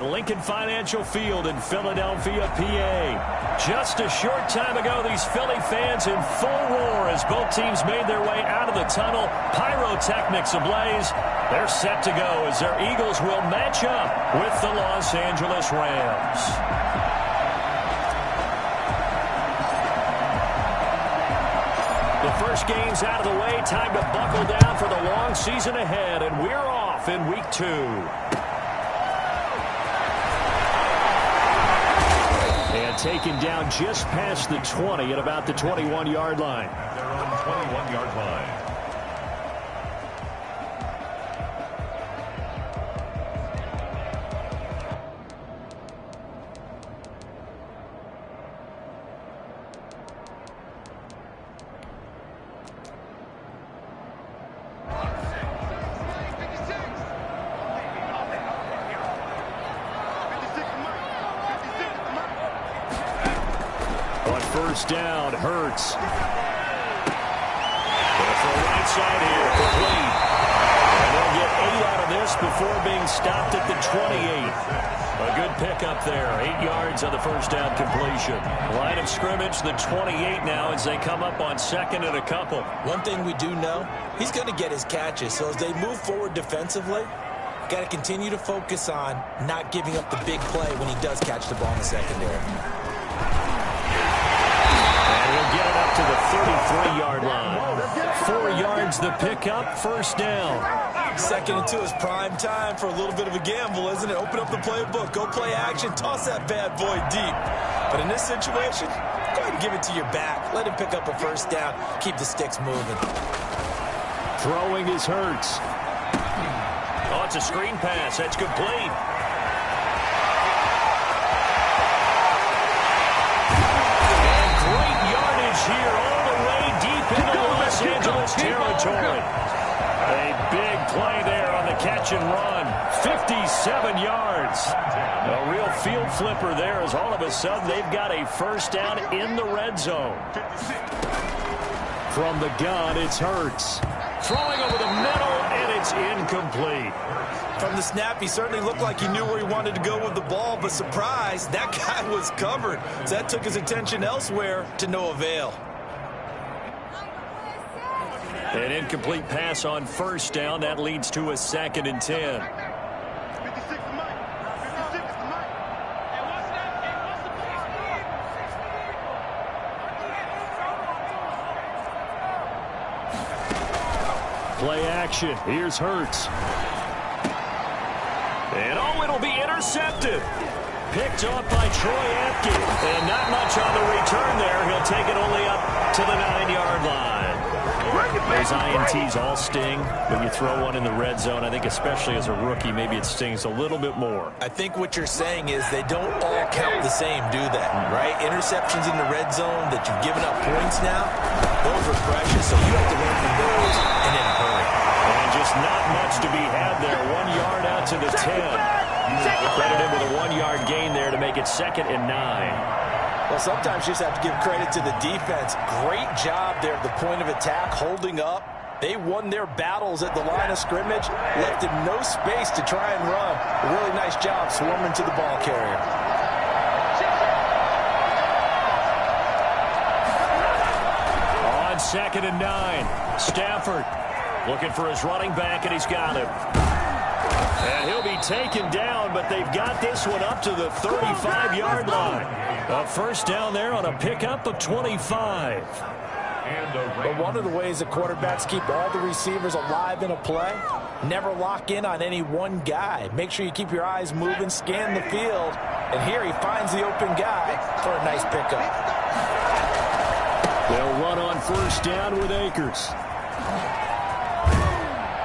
Lincoln Financial Field in Philadelphia, PA. Just a short time ago, these Philly fans in full roar as both teams made their way out of the tunnel. Pyrotechnics ablaze. They're set to go as their Eagles will match up with the Los Angeles Rams. The first game's out of the way. Time to buckle down for the long season ahead, and we're off in week 2. And taken down just past the 20 at about the 21-yard line. Their own 21-yard line. First down, Hurts. Going for a right side here, complete. And they'll get 8 out of this before being stopped at the 28. A good pickup there, 8 yards on the first down completion. Line of scrimmage, the 28 now as they come up on second and a couple. One thing we do know, he's going to get his catches. So as they move forward defensively, got to continue to focus on not giving up the big play when he does catch the ball in the secondary. Get it up to the 33-yard line. 4 yards the pickup, first down. Second and 2 is prime time for a little bit of a gamble, isn't it? Open up the playbook, go play action, toss that bad boy deep. But in this situation, go ahead and give it to your back. Let him pick up a first down. Keep the sticks moving. Throwing is Hurts. Oh, it's a screen pass. That's complete. Here all the way deep into Los Angeles territory. A big play there on the catch and run. 57 yards. A real field flipper there as all of a sudden they've got a first down in the red zone. From the gun, it's Hurts. Throwing over the middle, and it's incomplete. From the snap, he certainly looked like he knew where he wanted to go with the ball, but surprise, that guy was covered. So that took his attention elsewhere to no avail. An incomplete pass on first down. That leads to a 2nd and 10. Play action. Here's Hurts. And oh, it'll be intercepted. Picked off by Troy Apke. And not much on the return there. He'll take it only up to the 9-yard line. Those INTs all sting when you throw one in the red zone. I think especially as a rookie, maybe it stings a little bit more. I think what you're saying is they don't all count the same, do they? Right? Interceptions in the red zone that you've given up points now, those are precious. So you have to learn from those and in a hurry. And just not much to be had there. 1 yard out to the 10. Credited with a 1-yard gain there to make it 2nd and 9. Well, sometimes you just have to give credit to the defense. Great job there at the point of attack, holding up. They won their battles at the line of scrimmage, left him no space to try and run. A really nice job swarming to the ball carrier. On 2nd and 9, Stafford looking for his running back, and he's got him. And he'll be taken down, but they've got this one up to the 35-yard line. A first down there on a pickup of 25. But one of the ways that quarterbacks keep all the receivers alive in a play, never lock in on any one guy. Make sure you keep your eyes moving, scan the field. And here he finds the open guy for a nice pickup. They'll run on first down with Akers.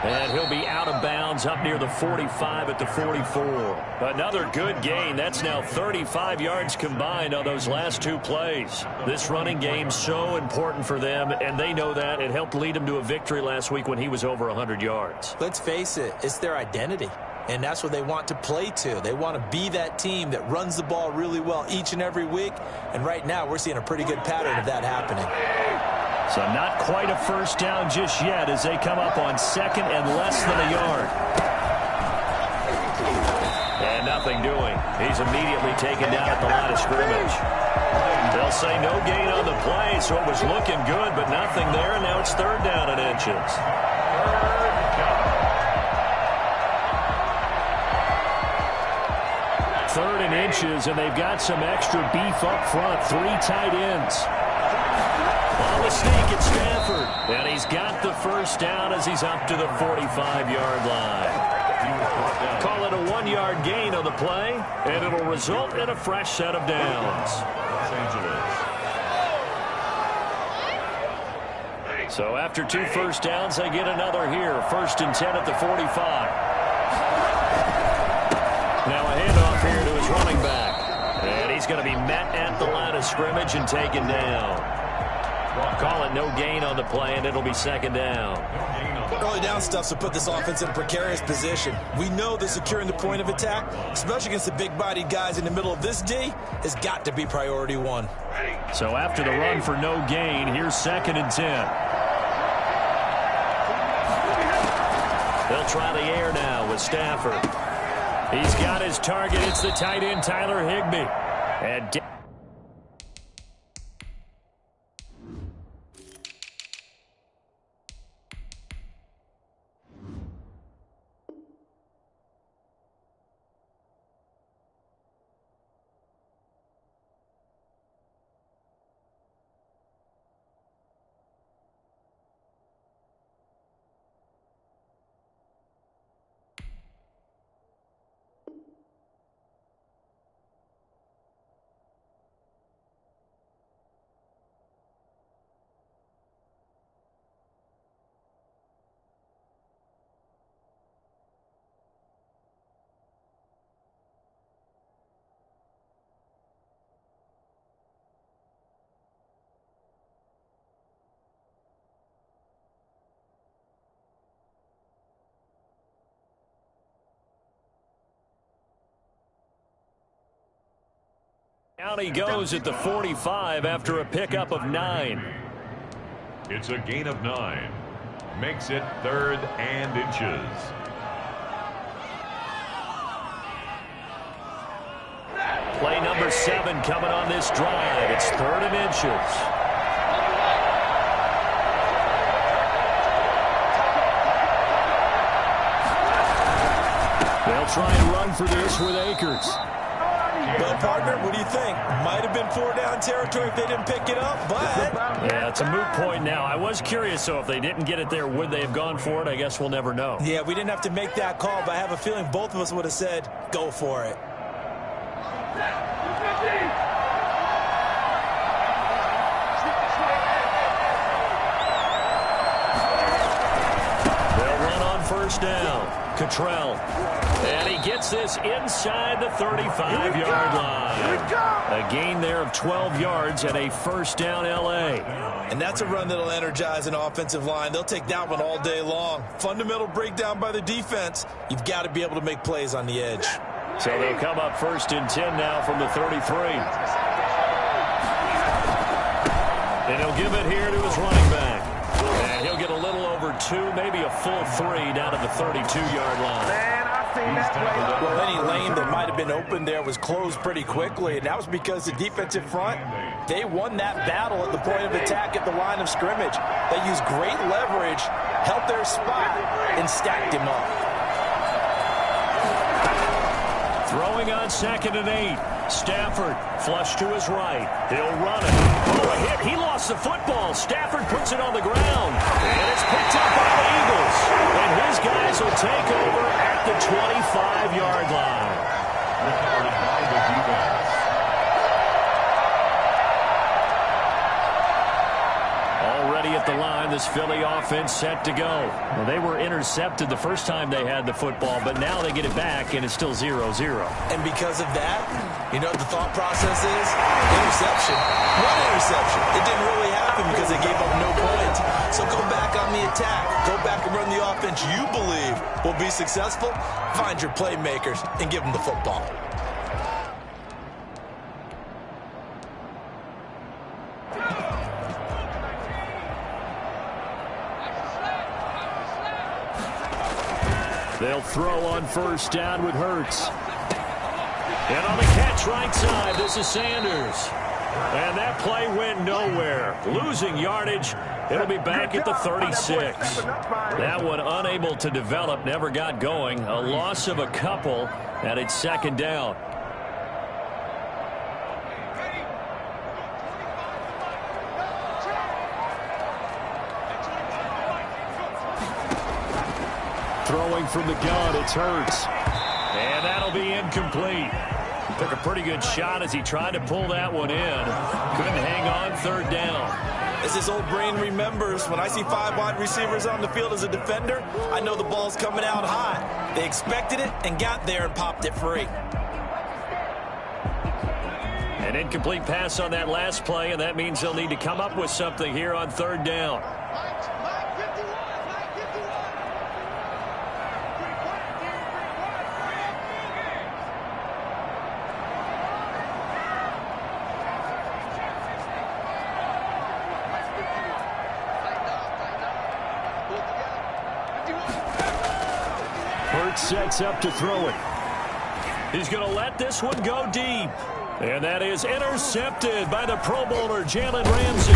And he'll be out of bounds up near the 45 at the 44. Another good gain. That's now 35 yards combined on those last 2 plays. This running game so important for them, and they know that. It helped lead them to a victory last week when he was over 100 yards. Let's face it, it's their identity. And that's what they want to play to. They want to be that team that runs the ball really well each and every week. And right now we're seeing a pretty good pattern of that happening. So not quite a first down just yet as they come up on 2nd and less than a yard. And nothing doing. He's immediately taken down at the line of scrimmage. They'll say no gain on the play, so it was looking good, but nothing there, and now it's 3rd down and inches. 3rd and inches, and they've got some extra beef up front. 3 tight ends. On the sneak, it's Stafford. And he's got the 1st down as he's up to the 45-yard line. Call it a 1-yard gain on the play, and it'll result in a fresh set of downs. So after 2 first downs, they get another here. 1st and 10 at the 45. Now a handoff here to his running back. And he's going to be met at the line of scrimmage and taken down. Call it no gain on the play, and it'll be 2nd down. Early down stuff to put this offense in a precarious position. We know that securing the point of attack, especially against the big-bodied guys in the middle of this D, has got to be priority 1. So after the run for no gain, here's 2nd and 10. They'll try the air now with Stafford. He's got his target. It's the tight end, Tyler Higbee. And down he goes at the 45 after a pickup of 9. It's a gain of 9. Makes it 3rd and inches. Play number 7 coming on this drive. It's 3rd and inches. They'll try and run for this with Akers. Well, partner, what do you think? Might have been 4-down territory if they didn't pick it up, but... Yeah, it's a moot point now. I was curious, so if they didn't get it there, would they have gone for it? I guess we'll never know. Yeah, we didn't have to make that call, but I have a feeling both of us would have said, go for it. They'll run on 1st down. Cottrell. And he gets this inside the 35-yard line. A gain there of 12 yards and a 1st down L.A. And that's a run that'll energize an offensive line. They'll take that one all day long. Fundamental breakdown by the defense. You've got to be able to make plays on the edge. So they'll come up 1st and 10 now from the 33. And he'll give it here to his running back. And he'll get a little over 2, maybe a full 3 down to the 32-yard line. Well, any lane that might have been open there was closed pretty quickly, and that was because the defensive front, they won that battle at the point of attack at the line of scrimmage. They used great leverage, held their spot, and stacked him up. Throwing on 2nd and 8. Stafford flush to his right. He'll run it. Oh, a hit. He lost the football. Stafford puts it on the ground. And it's picked up by the Eagles. And his guys will take over at the 25-yard line. Already at the line, this Philly offense set to go. Well, they were intercepted the first time they had the football, but now they get it back, and it's still 0-0. And because of that, you know what the thought process is? Interception. One interception. It didn't really happen because they gave up no points. So go back on the attack. Go back and run the offense you believe will be successful. Find your playmakers and give them the football. They'll throw on 1st down with Hurts. And It's right side. This is Sanders. And that play went nowhere. Losing yardage. It'll be back at the 36. That one unable to develop, never got going. A loss of a couple, and it's second down. Throwing from the gun, it's Hurts. And that'll be incomplete. Took a pretty good shot as he tried to pull that one in. Couldn't hang on, third down. As his old brain remembers, when I see 5 wide receivers on the field as a defender, I know the ball's coming out hot. They expected it and got there and popped it free. An incomplete pass on that last play, and that means they'll need to come up with something here on third down. Sets up to throw it. He's going to let this one go deep. And that is intercepted by the Pro Bowler, Jalen Ramsey.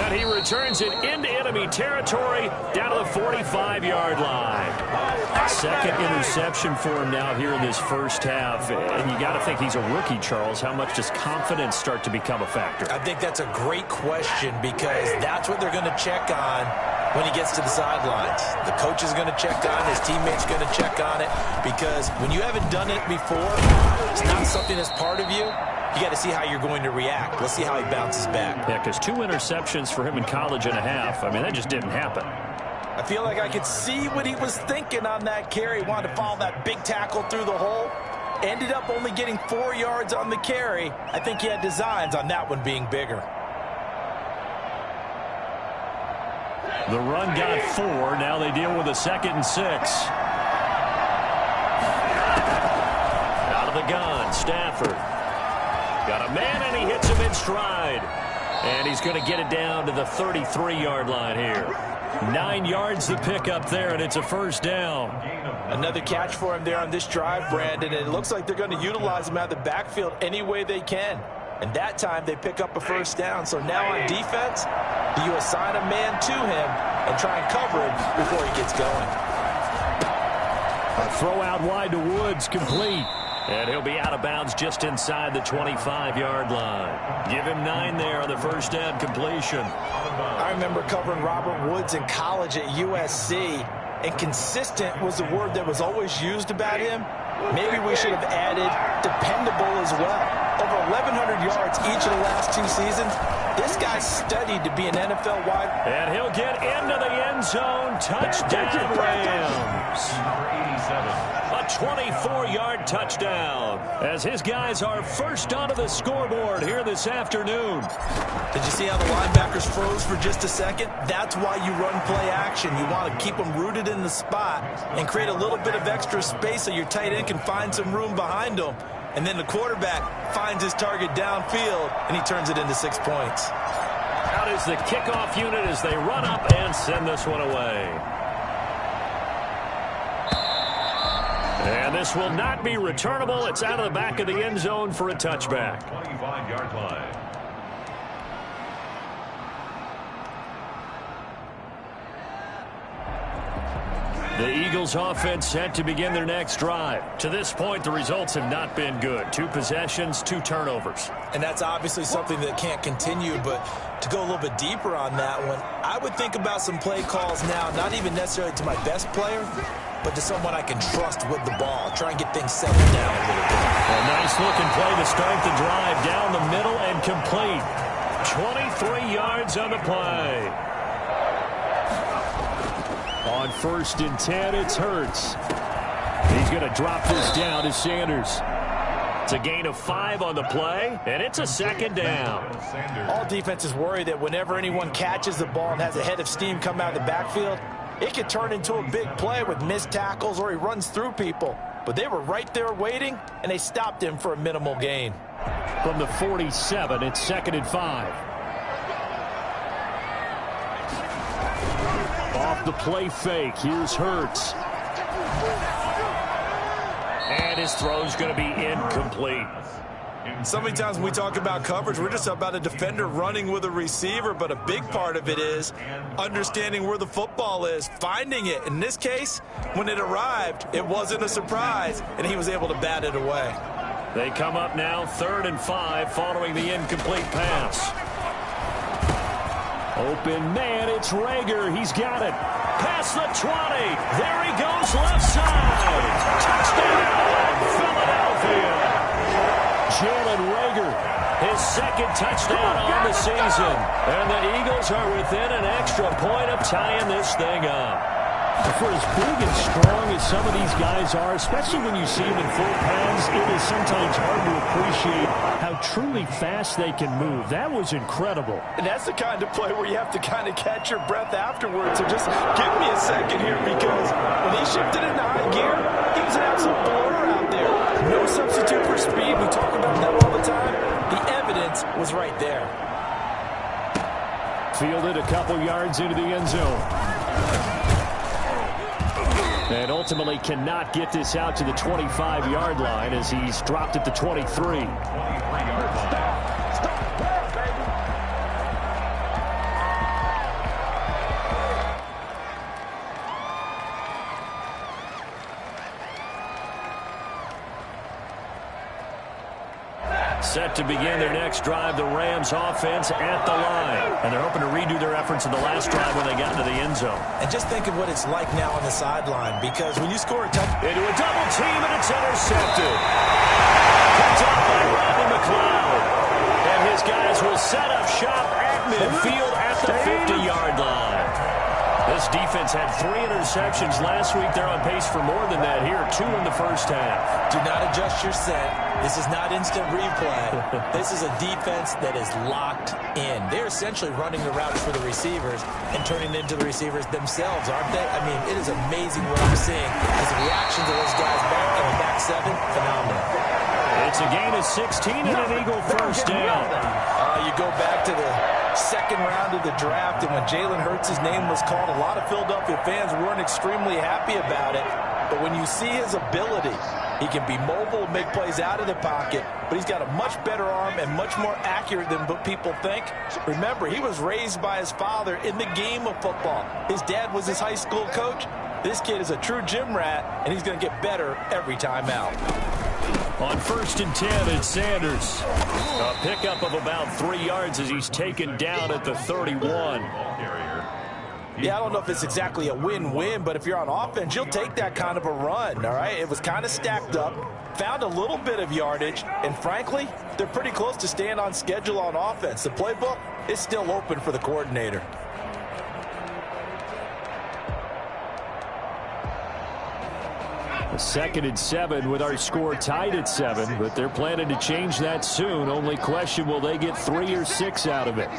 And he returns it into enemy territory down to the 45-yard line. Second interception for him now here in this first half. And you got to think he's a rookie, Charles. How much does confidence start to become a factor? I think that's a great question because that's what they're going to check on when he gets to the sidelines. The coach is going to check on it. His teammates going to check on it because when you haven't done it before, it's not something that's part of you. You got to see how you're going to react. Let's see how he bounces back. Yeah, because 2 interceptions for him in college and a half. I mean, that just didn't happen. I feel like I could see what he was thinking on that carry. He wanted to follow that big tackle through the hole. Ended up only getting 4 yards on the carry. I think he had designs on that one being bigger. The run got 4. Now they deal with a 2nd and 6. Out of the gun, Stafford. Got a man, and he hits him in stride. And he's going to get it down to the 33-yard line here. 9 yards to pick up there, and it's a first down. Another catch for him there on this drive, Brandon. And it looks like they're going to utilize him out of the backfield any way they can. And that time they pick up a first down. So now on defense, do you assign a man to him and try and cover him before he gets going? A throw out wide to Woods, complete. And he'll be out of bounds just inside the 25-yard line. Give him 9 there on the first down completion. I remember covering Robert Woods in college at USC, and consistent was the word that was always used about him. Maybe we should have added dependable as well. Over 1,100 yards each of the last 2 seasons. This guy studied to be an NFL wide. And he'll get into the end zone. Touchdown, Rams. A 24-yard touchdown as his guys are first onto the scoreboard here this afternoon. Did you see how the linebackers froze for just a second? That's why you run play action. You want to keep them rooted in the spot and create a little bit of extra space so your tight end can find some room behind them. And then the quarterback finds his target downfield, and he turns it into 6 points. Out is the kickoff unit as they run up and send this one away. And this will not be returnable. It's out of the back of the end zone for a touchback. 25-yard line. The Eagles offense set to begin their next drive. To this point, the results have not been good. 2 possessions, 2 turnovers. And that's obviously something that can't continue, but to go a little bit deeper on that one, I would think about some play calls now, not even necessarily to my best player, but to someone I can trust with the ball. Try and get things settled down a little bit. A nice looking play to start the drive down the middle and complete. 23 yards on the play. On 1st and 10, it's Hurts. He's going to drop this down to Sanders. It's a gain of 5 on the play, and it's a 2nd down. All defenses worry that whenever anyone catches the ball and has a head of steam come out of the backfield, it could turn into a big play with missed tackles or he runs through people. But they were right there waiting, and they stopped him for a minimal gain. From the 47, it's 2nd and 5. Off the play fake, here's Hurts. And his throw's going to be incomplete. So many times when we talk about coverage, we're just about a defender running with a receiver, but a big part of it is understanding where the football is, finding it. In this case, when it arrived, it wasn't a surprise, and he was able to bat it away. They come up now 3rd and 5 following the incomplete pass. Open man, it's Rager. He's got it. Past the 20. There he goes left side. Touchdown, Philadelphia. Jalen Rager, his 2nd touchdown on the season. And the Eagles are within an extra point of tying this thing up. For as big and strong as some of these guys are, especially when you see them in full pads, it is sometimes hard to appreciate how truly fast they can move. That was incredible. And that's the kind of play where you have to kind of catch your breath afterwards. So just give me a second here, because when he shifted into high gear, he was an absolute blur out there. No substitute for speed. We talk about that all the time. The evidence was right there. Fielded a couple yards into the end zone. And ultimately cannot get this out to the 25-yard line as he's dropped at the 23. Set to begin their next drive, the Rams offense at the line. And they're hoping to redo their efforts in the last drive when they got into the end zone. And just think of what it's like now on the sideline, because when you score a touchdown, into a double team, and it's intercepted. Picked off by Rodney McLeod. And his guys will set up shop at midfield at the 50-yard line. This defense had 3 interceptions last week. They're on pace for more than that here, 2 in the first half. Do not adjust your set. This is not instant replay. This is a defense that is locked in. They're essentially running the routes for the receivers and turning into the receivers themselves, aren't they? I mean, it is amazing what I'm seeing as the reactions of those guys back in the back 7, phenomenal. It's a gain of 16 and an Eagle first down. You go back to the 2nd round of the draft, and when Jalen Hurts' name was called, a lot of Philadelphia fans weren't extremely happy about it. But when you see his ability, he can be mobile, make plays out of the pocket, but he's got a much better arm and much more accurate than what people think. Remember, he was raised by his father in the game of football. His dad was his high school coach. This kid is a true gym rat, and he's going to get better every time out. On 1st and 10, it's Sanders. A pickup of about 3 yards as he's taken down at the 31. Yeah, I don't know if it's exactly a win-win, but if you're on offense, you'll take that kind of a run, all right? It was kind of stacked up, found a little bit of yardage, and frankly, they're pretty close to staying on schedule on offense. The playbook is still open for the coordinator. A 2nd and 7 with our score tied at 7, but they're planning to change that soon. Only question, will they get 3 or 6 out of it?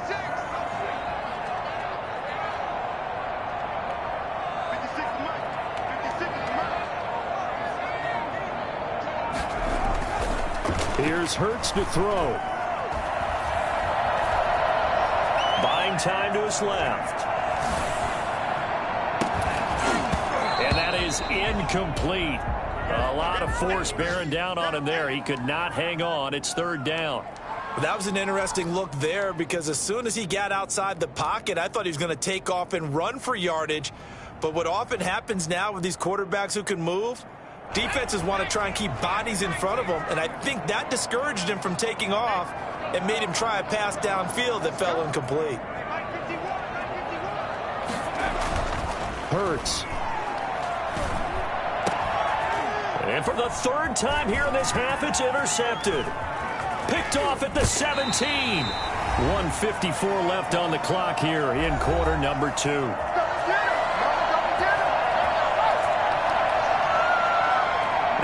Here's Hurts to throw. Buying time to his left. And that is incomplete. A lot of force bearing down on him there. He could not hang on. It's 3rd down. That was an interesting look there, because as soon as he got outside the pocket, I thought he was going to take off and run for yardage. But what often happens now with these quarterbacks who can move, defenses want to try and keep bodies in front of them, and I think that discouraged him from taking off and made him try a pass downfield that fell incomplete. Hurts. And for the 3rd time here in this half, it's intercepted. Picked off at the 17. 1:54 left on the clock here in quarter number 2.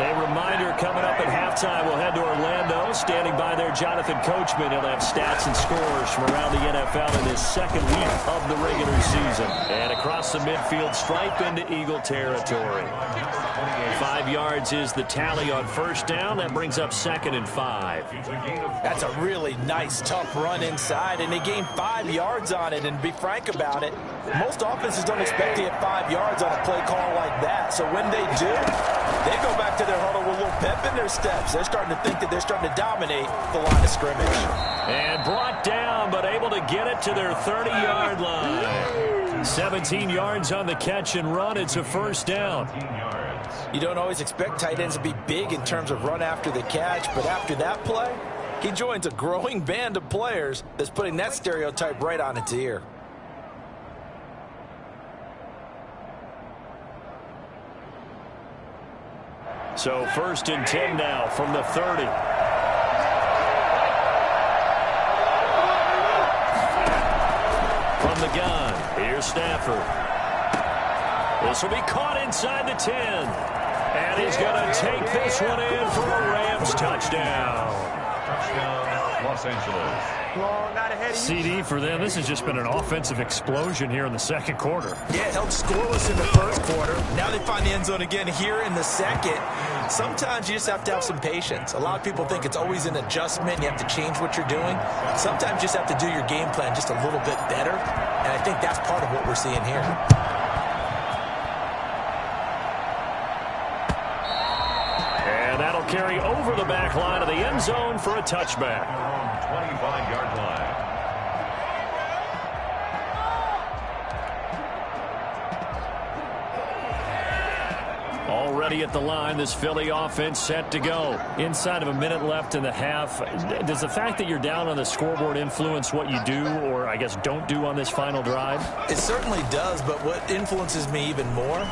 A reminder coming up at halftime. We'll head to Orlando. Standing by there, Jonathan Coachman. He'll have stats and scores from around the NFL in his 2nd week of the regular season. And across the midfield stripe into Eagle territory. 5 yards is the tally on 1st down. That brings up 2nd and 5. That's a really nice, tough run inside, and they gained 5 yards on it. And to be frank about it, most offenses don't expect to get 5 yards on a play call like that. So when they do, They go back to their huddle with a little pep in their steps. They're starting to think that they're starting to dominate the line of scrimmage. And brought down, but able to get it to their 30-yard line. 17 yards on the catch and run. It's a first down. You don't always expect tight ends to be big in terms of run after the catch, but after that play, he joins a growing band of players that's putting that stereotype right on its ear. So 1st and 10 now from the 30. From the gun, here's Stafford. This will be caught inside the 10. And he's going to take this one in for a Rams touchdown. Touchdown, Los Angeles. CD for them. This has just been an offensive explosion here in the second quarter. Yeah, held scoreless in the first quarter. Now they find the end zone again here in the second. Sometimes you just have to have some patience. A lot of people think it's always an adjustment. You have to change what you're doing. Sometimes you just have to do your game plan just a little bit better. And I think that's part of what we're seeing here. And that'll carry over the back line of the end zone for a touchback. 25-yard line. Already at the line, this Philly offense set to go. Inside of a minute left in the half. Does the fact that you're down on the scoreboard influence what you do, or I guess don't do on this final drive? It certainly does, but what influences me even more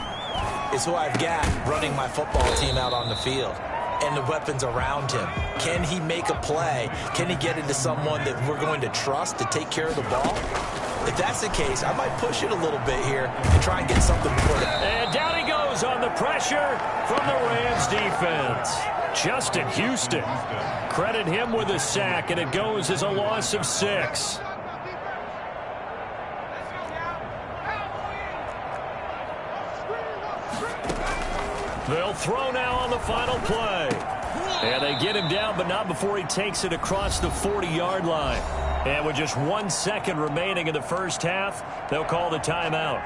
is who I've got running my football team out on the field and the weapons around him. Can he make a play? Can he get into someone that we're going to trust to take care of the ball? If that's the case, I might push it a little bit here and try and get something before the... And down he goes on the pressure from the Rams defense. Justin Houston. Credit him with a sack, and it goes as a loss of 6. They'll throw now on the final play. And they get him down, but not before he takes it across the 40-yard line. And with just 1 second remaining in the first half, they'll call the timeout.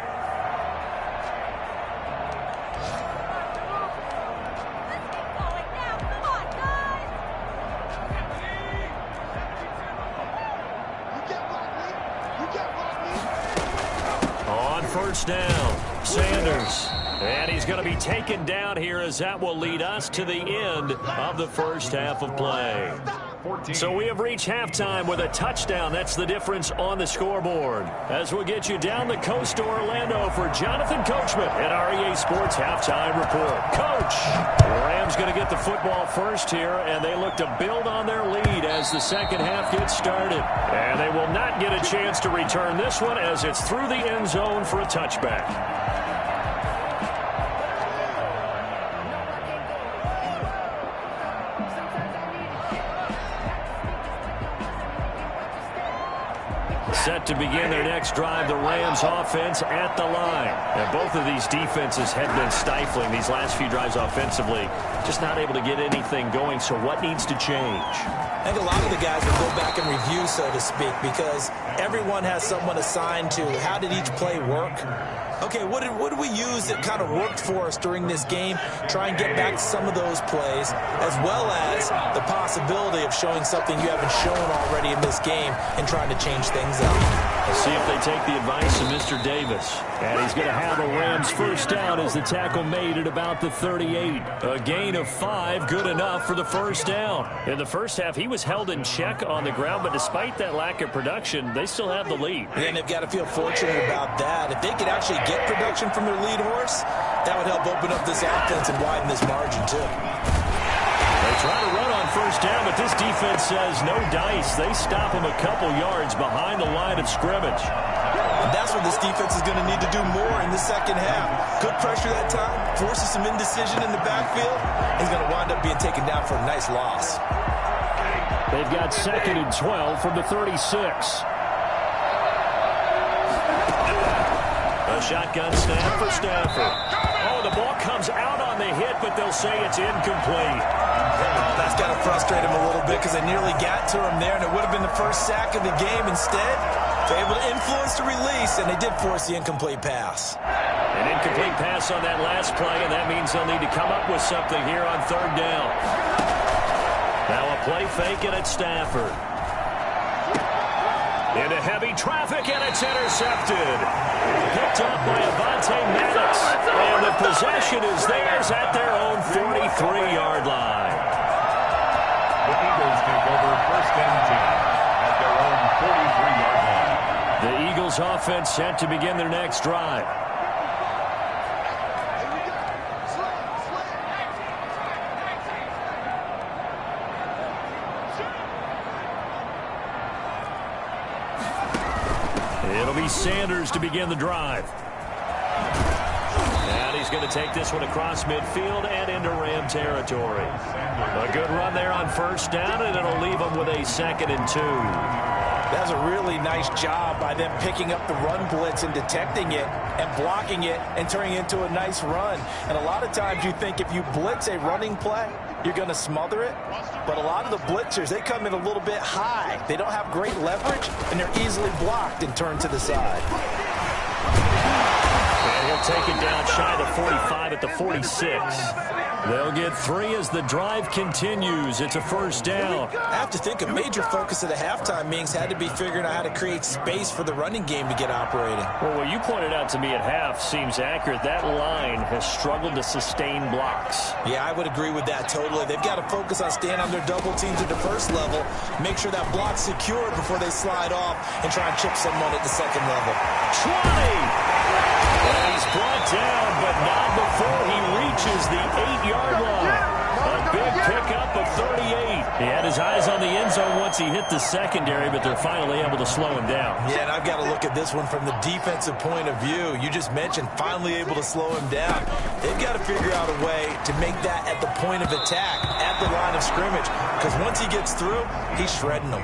On first down, Sanders. And he's going to be taken down here as that will lead us to the end of the first half of play. So we have reached halftime with a touchdown. That's the difference on the scoreboard. As we'll get you down the coast to Orlando for Jonathan Coachman at our EA Sports Halftime Report. Coach, the Rams going to get the football first here, and they look to build on their lead as the second half gets started. And they will not get a chance to return this one as it's through the end zone for a touchback. Set to begin their next drive, the Rams offense at the line. And both of these defenses have been stifling these last few drives offensively. Just not able to get anything going, so what needs to change? I think a lot of the guys will go back and review, so to speak, because everyone has someone assigned to how did each play work. Okay, what did we use that kind of worked for us during this game? Try and get back to some of those plays, as well as the possibility of showing something you haven't shown already in this game and trying to change things up. Let's see if they take the advice of Mr. Davis. And he's going to have a Rams first down as the tackle made at about the 38. A gain of 5, good enough for the first down. In the first half, he was held in check on the ground, but despite that lack of production, they still have the lead. And they've got to feel fortunate about that. If they could actually get production from their lead horse, that would help open up this offense and widen this margin, too. They try to run on first down, but this defense says no dice. They stop him a couple yards behind the line of scrimmage. And that's what this defense is going to need to do more in the second half. Good pressure that time, forces some indecision in the backfield. He's going to wind up being taken down for a nice loss. They've got 2nd and 12 from the 36. A shotgun snap for Stafford. Oh, the ball comes out on the hit, but they'll say it's incomplete. That's got to frustrate him a little bit because they nearly got to him there, and it would have been the first sack of the game. Instead, they're able to influence the release, and they did force the incomplete pass. An incomplete pass on that last play, and that means they'll need to come up with something here on third down. Now a play fake, and it's Stafford. Into heavy traffic, and it's intercepted. Picked up by Avonte Maddox. And the possession is theirs at their own 43-yard line. The Eagles take over first and 10 at their own 43-yard line. The Eagles offense set to begin their next drive. It'll be Sanders to begin the drive. And he's going to take this one across midfield and into Ram territory. A good run there on first down, and it'll leave them with a 2nd and 2. That's a really nice job by them picking up the run blitz and detecting it and blocking it and turning it into a nice run. And a lot of times you think if you blitz a running play, you're going to smother it. But a lot of the blitzers, they come in a little bit high. They don't have great leverage, and they're easily blocked and turned to the side. And he'll take it down shy of the 45 at the 46. They'll get 3 as the drive continues. It's a first down. I have to think a major focus of the halftime meetings had to be figuring out how to create space for the running game to get operating. Well, what you pointed out to me at half seems accurate. That line has struggled to sustain blocks. Yeah, I would agree with that totally. They've got to focus on staying on their double teams at the first level, make sure that block's secure before they slide off and try and chip someone at the second level. 20! And he's brought down, but not before he reaches the 8-yard line. A big pickup of 38. He had his eyes on the end zone once he hit the secondary, but they're finally able to slow him down. Yeah, and I've got to look at this one from the defensive point of view. You just mentioned finally able to slow him down. They've got to figure out a way to make that at the point of attack, at the line of scrimmage, because once he gets through, he's shredding them.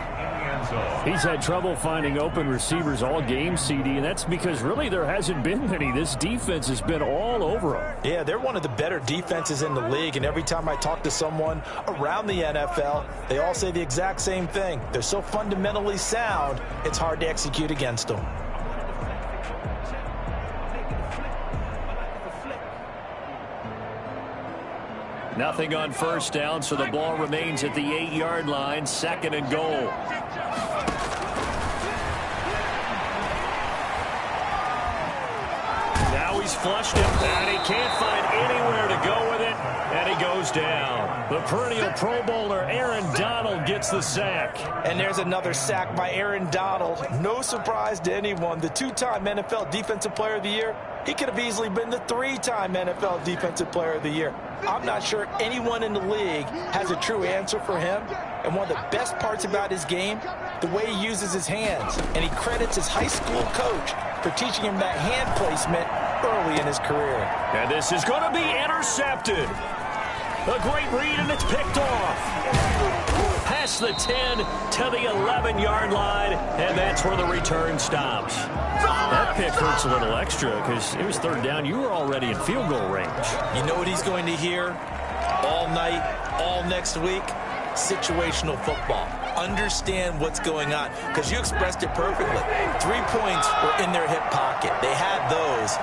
He's had trouble finding open receivers all game, CD, and that's because really there hasn't been many. This defense has been all over him. Yeah, they're one of the better defenses in the league, and every time I talk to someone around the NFL, they all say the exact same thing. They're so fundamentally sound, it's hard to execute against them. Nothing on first down, so the ball remains at the 8-yard line, 2nd and goal. Now he's flushed him, and he can't find anywhere to go with it, and he goes down. The perennial Pro Bowler Aaron Donald gets the sack. And there's another sack by Aaron Donald. No surprise to anyone. The 2-time NFL Defensive Player of the Year, he could have easily been the 3-time NFL Defensive Player of the Year. I'm not sure anyone in the league has a true answer for him. And one of the best parts about his game, the way he uses his hands. And he credits his high school coach for teaching him that hand placement early in his career. And this is going to be intercepted. A great read, and it's picked off. Past the 10 to the 11-yard line, and that's where the return stops. That pick hurts a little extra because it was third down. You were already in field goal range. You know what he's going to hear all night, all next week? Situational football. Understand what's going on, because you expressed it perfectly. 3 points were in their hip pocket. They had those.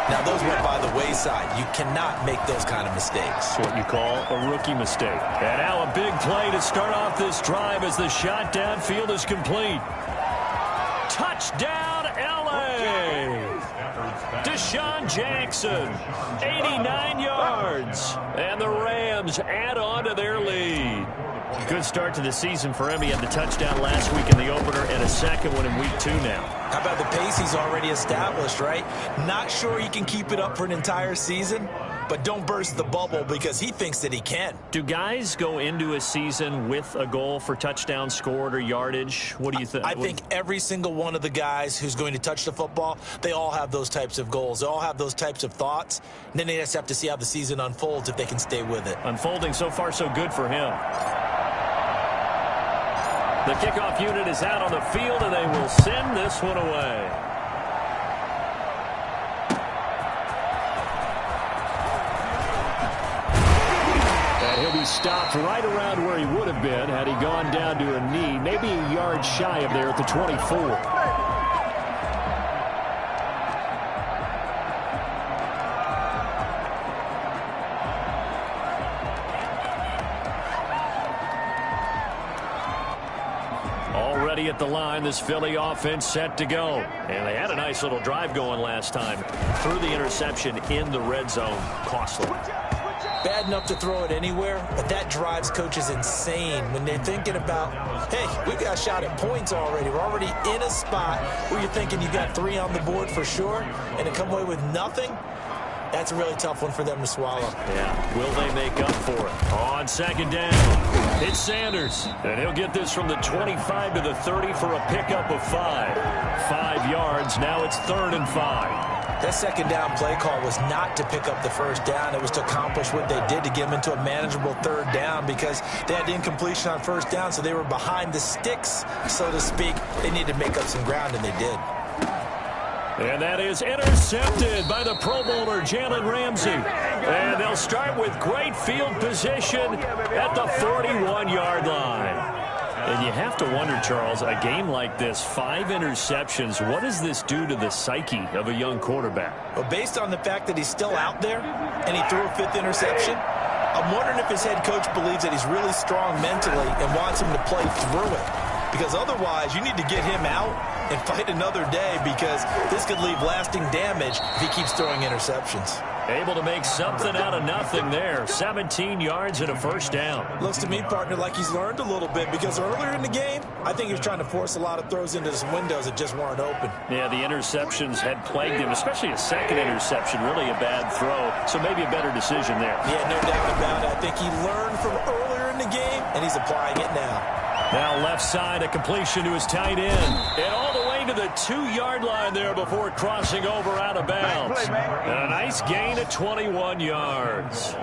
Now, those went by the wayside. You cannot make those kind of mistakes. That's what you call a rookie mistake. And now a big play to start off this drive as the shot downfield is complete. Touchdown, L.A. Deshaun Jackson, 89 yards. And the Rams add on to their lead. Good start to the season for him. He had the touchdown last week in the opener and a second one in week 2 now. How about the pace he's already established, right? Not sure he can keep it up for an entire season, but don't burst the bubble because he thinks that he can. Do guys go into a season with a goal for touchdowns scored or yardage? What do you think? I think every single one of the guys who's going to touch the football, they all have those types of goals. They all have those types of thoughts. And then they just have to see how the season unfolds if they can stay with it. Unfolding so far so good for him. The kickoff unit is out on the field, and they will send this one away. And he'll be stopped right around where he would have been had he gone down to a knee, maybe a yard shy of there at the 24. ready at the line. This Philly offense set to go. And they had a nice little drive going last time. Threw the interception in the red zone. Costly. Bad enough to throw it anywhere, but that drives coaches insane when they're thinking about, hey, we got a shot at points already. We're already in a spot where you're thinking you got 3 on the board for sure, and to come away with nothing, that's a really tough one for them to swallow. Yeah, will they make up for it? On second down, it's Sanders, and he'll get this from the 25 to the 30 for a pickup of 5. 5 yards, now it's 3rd and 5. That second down play call was not to pick up the first down. It was to accomplish what they did to get them into a manageable 3rd down because they had incompletion on first down, so they were behind the sticks, so to speak. They needed to make up some ground, and they did. And that is intercepted by the Pro Bowler, Jalen Ramsey. And they'll start with great field position at the 41-yard line. And you have to wonder, Charles, a game like this, 5 interceptions, what does this do to the psyche of a young quarterback? Well, based on the fact that he's still out there and he threw a 5th interception, I'm wondering if his head coach believes that he's really strong mentally and wants him to play through it. Because otherwise, you need to get him out and fight another day because this could leave lasting damage if he keeps throwing interceptions. Able to make something out of nothing there. 17 yards and a first down. Looks to me, partner, like he's learned a little bit because earlier in the game, I think he was trying to force a lot of throws into some windows that just weren't open. Yeah, the interceptions had plagued him, especially a second interception, really a bad throw. So maybe a better decision there. Yeah, no doubt about it. I think he learned from earlier in the game, and he's applying it now. Now left side, a completion to his tight end. And all the way to the 2-yard line there before crossing over out of bounds. And a nice gain of 21 yards.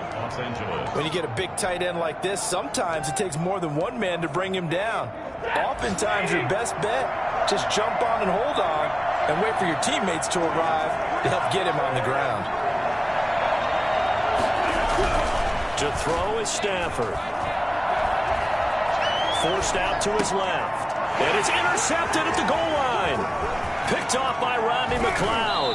When you get a big tight end like this, sometimes it takes more than one man to bring him down. Oftentimes, your best bet, just jump on and hold on and wait for your teammates to arrive to help get him on the ground. To throw is Stafford. Forced out to his left. And it's intercepted at the goal line. Picked off by Rodney McLeod.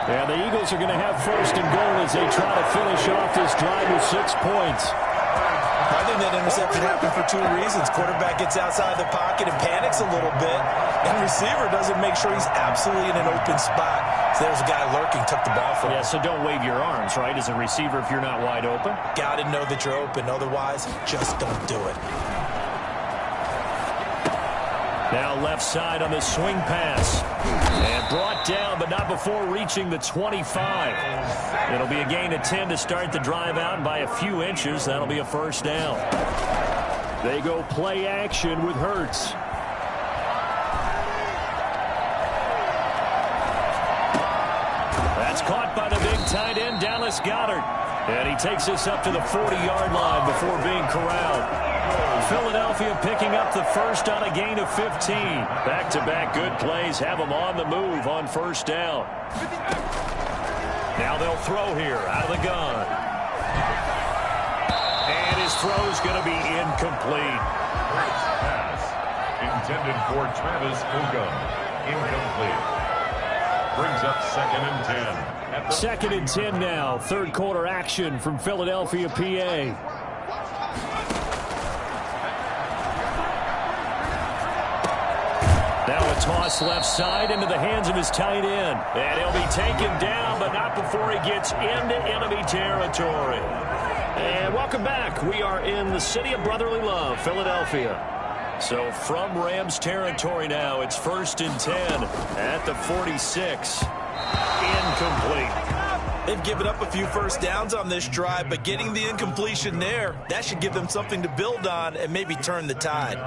And the Eagles are going to have 1st and goal as they try to finish off this drive with 6 points. I think that interception happened for 2 reasons. Quarterback gets outside the pocket and panics a little bit. And receiver doesn't make sure he's absolutely in an open spot. So there's a guy lurking, took the ball from him. Yeah, so don't wave your arms, right, as a receiver if you're not wide open. Got to know that you're open. Otherwise, just don't do it. Now left side on the swing pass. And brought down, but not before reaching the 25. It'll be a gain of 10 to start the drive out, and by a few inches, that'll be a first down. They go play action with Hurts. That's caught by the big tight end, Dallas Goedert. And he takes us up to the 40-yard line before being corralled. Philadelphia picking up the first on a gain of 15. Back-to-back good plays have them on the move on first down. Now they'll throw here out of the gun. And his throw's going to be incomplete. Pass intended for Travis Fulgham. Incomplete. Brings up 2nd and 10. 2nd and 10 now. 3rd quarter action from Philadelphia, PA. Now a toss left side into the hands of his tight end. And he'll be taken down, but not before he gets into enemy territory. And welcome back. We are in the city of brotherly love, Philadelphia. So from Rams territory now, it's 1st and 10 at the 46. Incomplete. They've given up a few first downs on this drive, but getting the incompletion there, that should give them something to build on and maybe turn the tide.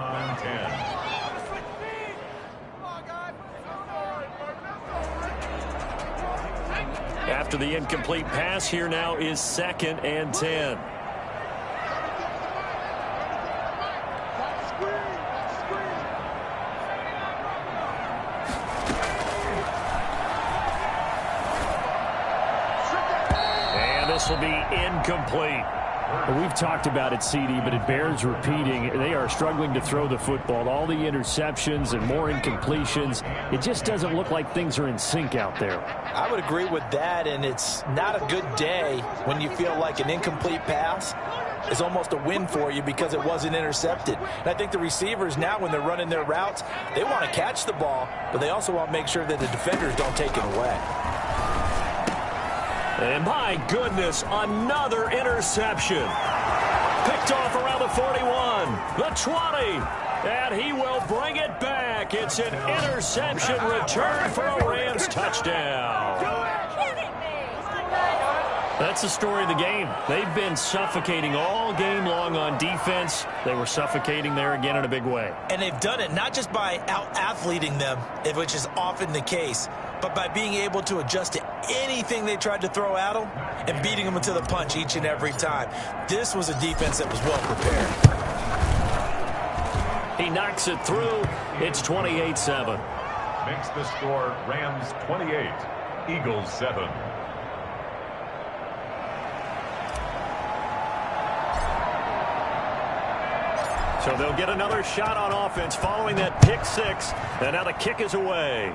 After the incomplete pass, here now is 2nd and 10. And this will be incomplete. We've talked about it, CD, but it bears repeating. They are struggling to throw the football. All the interceptions and more incompletions. It just doesn't look like things are in sync out there. I would agree with that, and it's not a good day when you feel like an incomplete pass is almost a win for you because it wasn't intercepted. And I think the receivers now, when they're running their routes, they want to catch the ball, but they also want to make sure that the defenders don't take it away. And my goodness, another interception. Picked off around the 41, the 20, and he will bring it back. It's an interception return for a Rams touchdown. That's the story of the game. They've been suffocating all game long on defense. They were suffocating there again in a big way. And they've done it not just by out-athleting them, which is often the case, but by being able to adjust to anything they tried to throw at them and beating them into the punch each and every time. This was a defense that was well prepared. He knocks it through. It's 28-7. Makes the score Rams 28, Eagles 7. So they'll get another shot on offense following that pick six. And now the kick is away.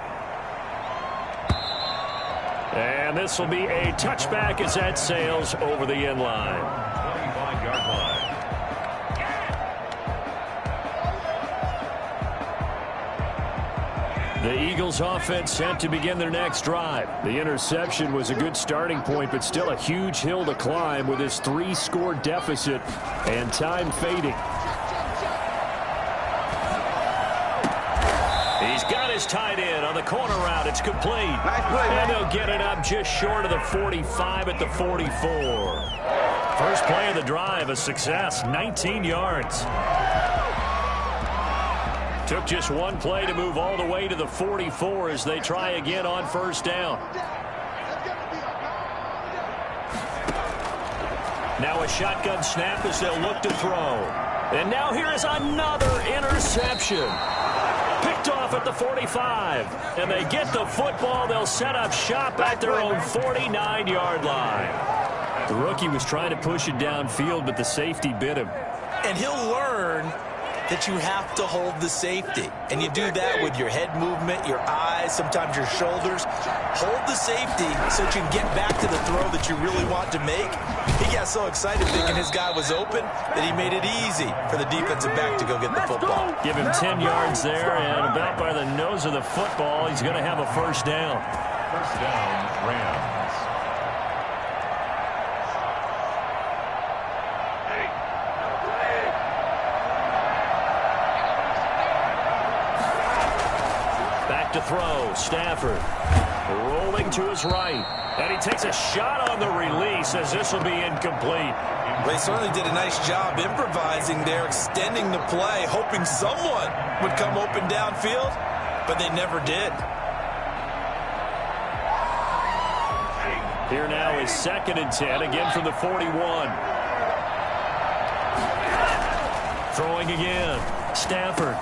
And this will be a touchback as that sails over the end line. 25-yard line. The Eagles offense set to begin their next drive. The interception was a good starting point, but still a huge hill to climb with his 3-score deficit and time fading. He's got his tight end on the corner route. It's complete. Nice play, and man. they'll get it up just short of the 45 at the 44. First play of the drive, a success, 19 yards. Took just one play to move all the way to the 44 as they try again on first down. Now a shotgun snap as they'll look to throw. And now here is another interception. Picked off at the 45. And they get the football. They'll set up shop at their own 49-yard line. The rookie was trying to push it downfield, but the safety bit him. And he'll learn that you have to hold the safety. And you do that with your head movement, your eyes, sometimes your shoulders. Hold the safety so that you can get back to the throw that you really want to make. He got so excited thinking his guy was open that he made it easy for the defensive back to go get the football. Give him 10 yards there, and about by the nose of the football, he's going to have a first down. First down, Rams. Back to throw, Stafford rolling to his right, and he takes a shot on the release as this will be incomplete. They certainly did a nice job improvising there, extending the play, hoping someone would come open downfield, but they never did. Here now is 2nd and 10, again from the 41. Throwing again, Stafford.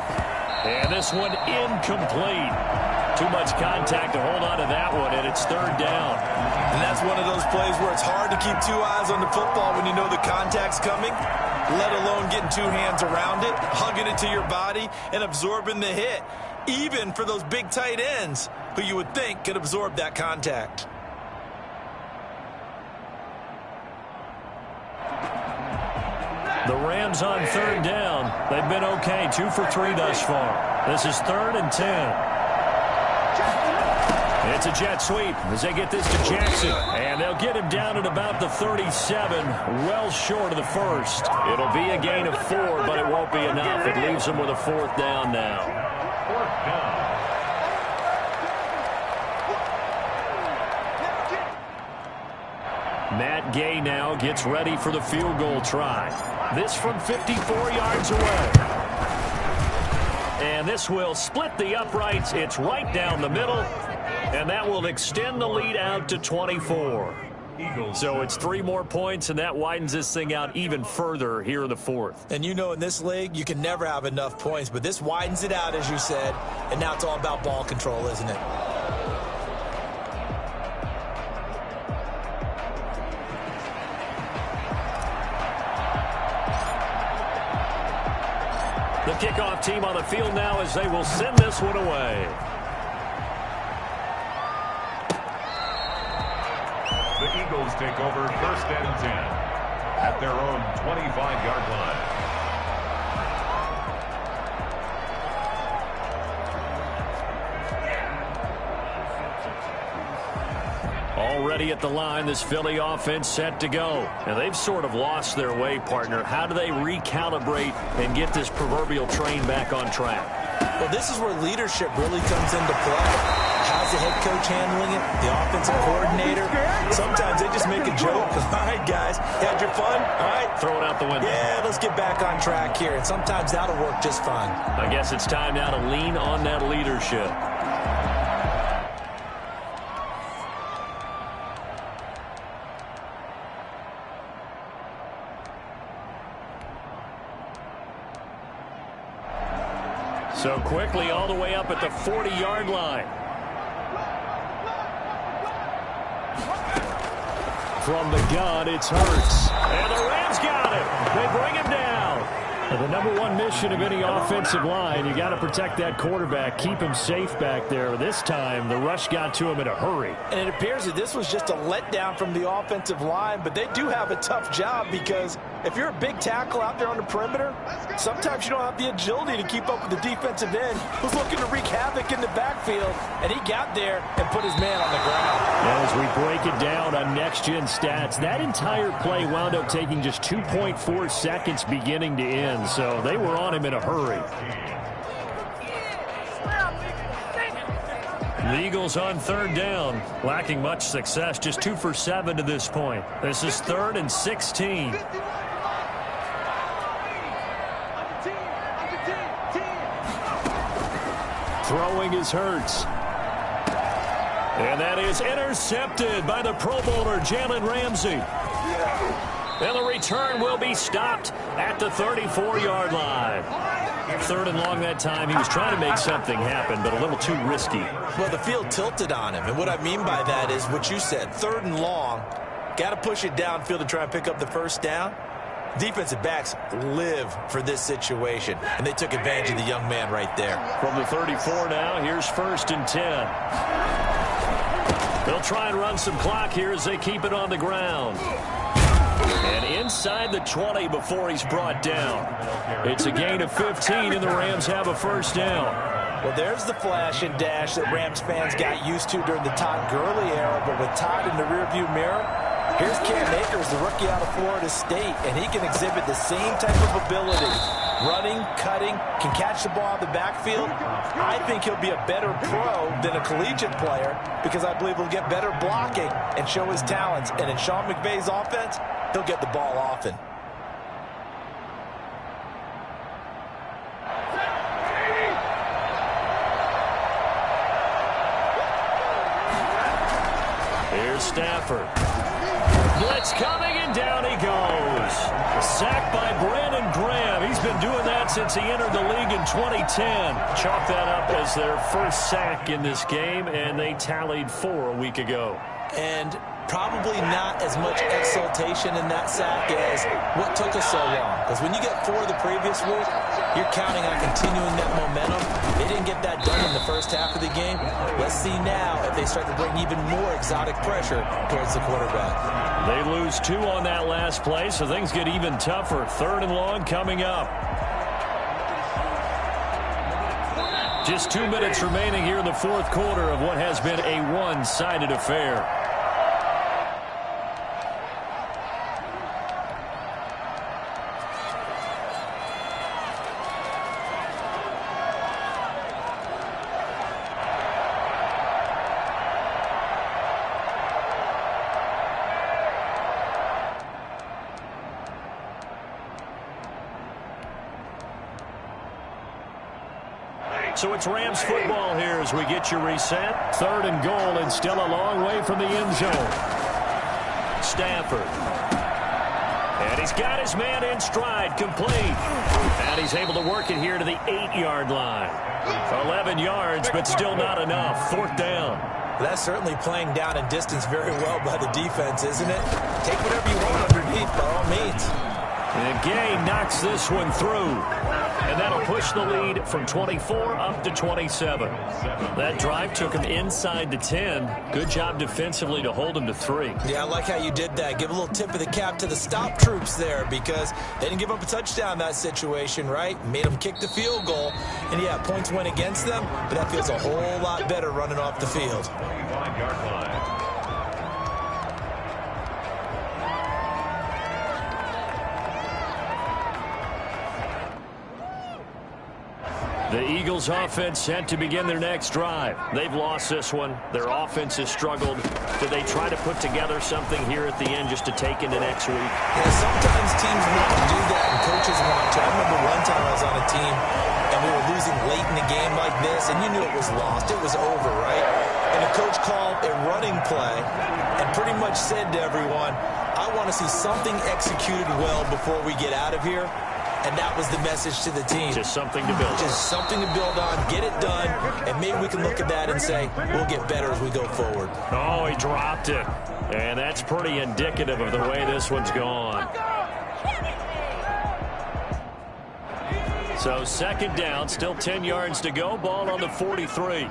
And this one incomplete. Too much contact to hold on to that one, and it's 3rd down. And that's one of those plays where it's hard to keep 2 eyes on the football when you know the contact's coming, let alone getting 2 hands around it, hugging it to your body, and absorbing the hit, even for those big tight ends who you would think could absorb that contact. The Rams on 3rd down. They've been okay, 2 for 3 thus far. This is 3rd and 10. It's a jet sweep as they get this to Jackson. And they'll get him down at about the 37, well short of the first. It'll be a gain of 4, but it won't be enough. It leaves them with a 4th down now. 4th down. Matt Gay now gets ready for the field goal try. This from 54 yards away. And this will split the uprights. It's right down the middle. And that will extend the lead out to 24. So it's 3 more points, and that widens this thing out even further here in the 4th. And you know in this league, you can never have enough points, but this widens it out, as you said, and now it's all about ball control, isn't it? The kickoff team on the field now as they will send this one away. The Eagles take over 1st and 10. at their own 25-yard line. Already at the line, this Philly offense set to go. And they've sort of lost their way, partner. How do they recalibrate and get this proverbial train back on track? Well, this is where leadership really comes into play. How's the head coach handling it? The offensive coordinator? Sometimes they just make a joke. All right, guys, had your fun? All right. Throw it out the window. Yeah, let's get back on track here. And sometimes that'll work just fine. I guess it's time now to lean on that leadership. So quickly all the way up at the 40-yard line. From the gun, it's Hurts. And the Rams got him. They bring him down. The number one mission of any offensive line, you got to protect that quarterback, keep him safe back there. This time, the rush got to him in a hurry. And it appears that this was just a letdown from the offensive line, but they do have a tough job because if you're a big tackle out there on the perimeter, sometimes you don't have the agility to keep up with the defensive end who's looking to wreak havoc in the backfield, and he got there and put his man on the ground. As we break it down on next-gen stats, that entire play wound up taking just 2.4 seconds beginning to end. So they were on him in a hurry. The Eagles on third down, lacking much success, just 2 for 7 to this point. This is 3rd and 16. Throwing is Hurts. And that is intercepted by the Pro Bowler, Jalen Ramsey. And the return will be stopped at the 34-yard line. 3rd and long that time. He was trying to make something happen, but a little too risky. Well, the field tilted on him, and what I mean by that is what you said, 3rd and long. Got to push it downfield to try and pick up the first down. Defensive backs live for this situation, and they took advantage of the young man right there. From the 34 now, here's 1st and 10. They'll try and run some clock here as they keep it on the ground. And inside the 20 before he's brought down. It's a gain of 15, and the Rams have a first down. Well, there's the flash and dash that Rams fans got used to during the Todd Gurley era, but with Todd in the rearview mirror, here's Cam Akers, the rookie out of Florida State, and he can exhibit the same type of ability. Running, cutting, can catch the ball in the backfield. I think he'll be a better pro than a collegiate player because I believe he'll get better blocking and show his talents. And in Sean McVay's offense, he'll get the ball often. Here's Stafford. Blitz coming, and down he goes. Sacked by Brandon Graham. He's been doing that since he entered the league in 2010. Chalk that up as their first sack in this game, and they tallied 4 a week ago. And probably not as much exultation in that sack as what took us so long. Because when you get 4 the previous week, you're counting on continuing that momentum. They didn't get that done in the first half of the game. Let's see now if they start to bring even more exotic pressure towards the quarterback. They lose 2 on that last play, so things get even tougher. 3rd and long coming up. Just 2 minutes remaining here in the 4th quarter of what has been a one-sided affair. So it's Rams football here as we get you reset. 3rd and goal, and still a long way from the end zone. Stafford. And he's got his man in stride, complete. And he's able to work it here to the 8-yard line. 11 yards, but still not enough. 4th down. That's certainly playing down in distance very well by the defense, isn't it? Take whatever you want underneath, by all means. And Gay knocks this one through. And that'll push the lead from 24 up to 27. That drive took him inside the 10. Good job defensively to hold him to 3. Yeah, I like how you did that. Give a little tip of the cap to the stop troops there because they didn't give up a touchdown in that situation, right? Made them kick the field goal. And, yeah, points went against them, but that feels a whole lot better running off the field. 25-yard line. The Eagles offense set to begin their next drive. They've lost this one. Their offense has struggled. Do they try to put together something here at the end just to take into next week? Yeah, sometimes teams want to do that and coaches want to. I remember one time I was on a team and we were losing late in a game like this and you knew it was lost. It was over, right? And the coach called a running play and pretty much said to everyone, I want to see something executed well before we get out of here. And that was the message to the team. Just something to build on. Just something to build on, get it done, and maybe we can look at that and say, we'll get better as we go forward. Oh, he dropped it. And that's pretty indicative of the way this one's gone. So second down, still 10 yards to go. Ball on the 43. Meanwhile,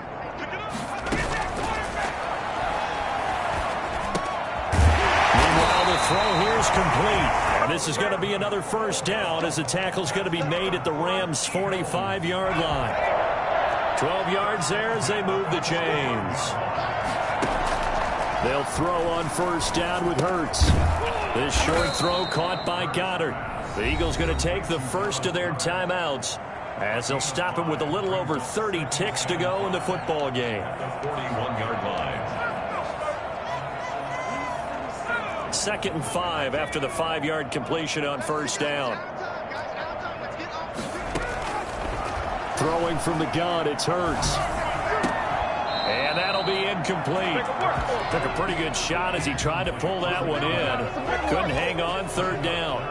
the throw here is complete. And this is going to be another first down as the tackle's going to be made at the Rams' 45-yard line. 12 yards there as they move the chains. They'll throw on first down with Hurts. This short throw caught by Goddard. The Eagles going to take the first of their timeouts as they'll stop it with a little over 30 ticks to go in the football game. 41-yard line. 2nd and 5 after the 5-yard completion on first down. Throwing from the gun, it's Hurts. And that'll be incomplete. Took a pretty good shot as he tried to pull that one in. Couldn't hang on, 3rd down.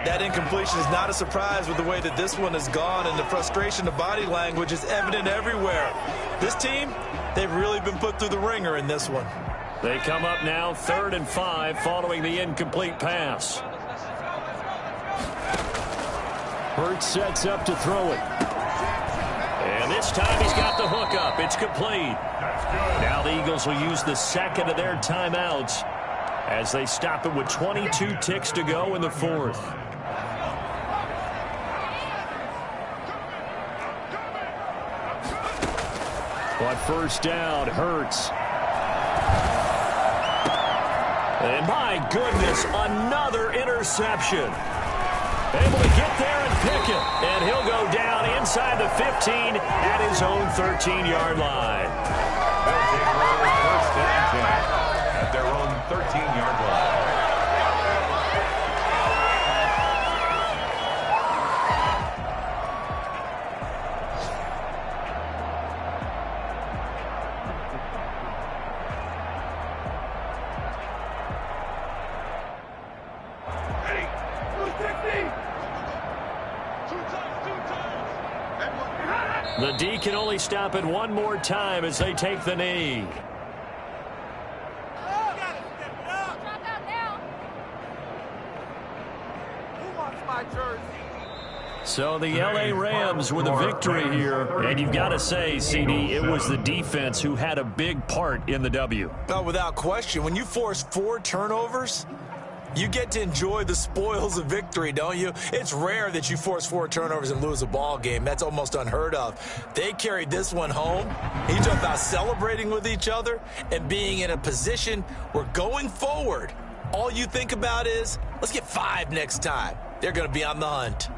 That incompletion is not a surprise with the way that this one has gone, and the frustration, the body language is evident everywhere. This team, they've really been put through the ringer in this one. They come up now 3rd and 5 following the incomplete pass. Hurts sets up to throw it. And this time he's got the hook up. It's complete. Now the Eagles will use the second of their timeouts as they stop it with 22 ticks to go in the 4th. But first down, Hurts. And my goodness, another interception. Able to get there and pick it. And he'll go down inside the 15 at his own 13-yard line. They'll take over first and 10 at their own 13-yard line. The D can only stop it one more time as they take the knee. So the L.A. Rams with a victory here. And you've got to say, CD, it was the defense who had a big part in the W. Oh, without question. When you force 4 turnovers, you get to enjoy the spoils of victory, don't you? It's rare that you force 4 turnovers and lose a ball game. That's almost unheard of. They carried this one home. You talk about celebrating with each other and being in a position where going forward, all you think about is, let's get 5 next time. They're going to be on the hunt.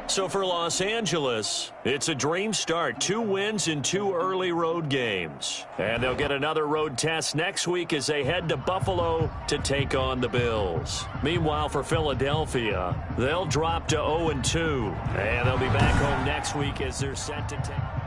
So for Los Angeles, it's a dream start. 2 wins in 2 early road games. And they'll get another road test next week as they head to Buffalo to take on the Bills. Meanwhile, for Philadelphia, they'll drop to 0-2. And they'll be back home next week as they're set to take...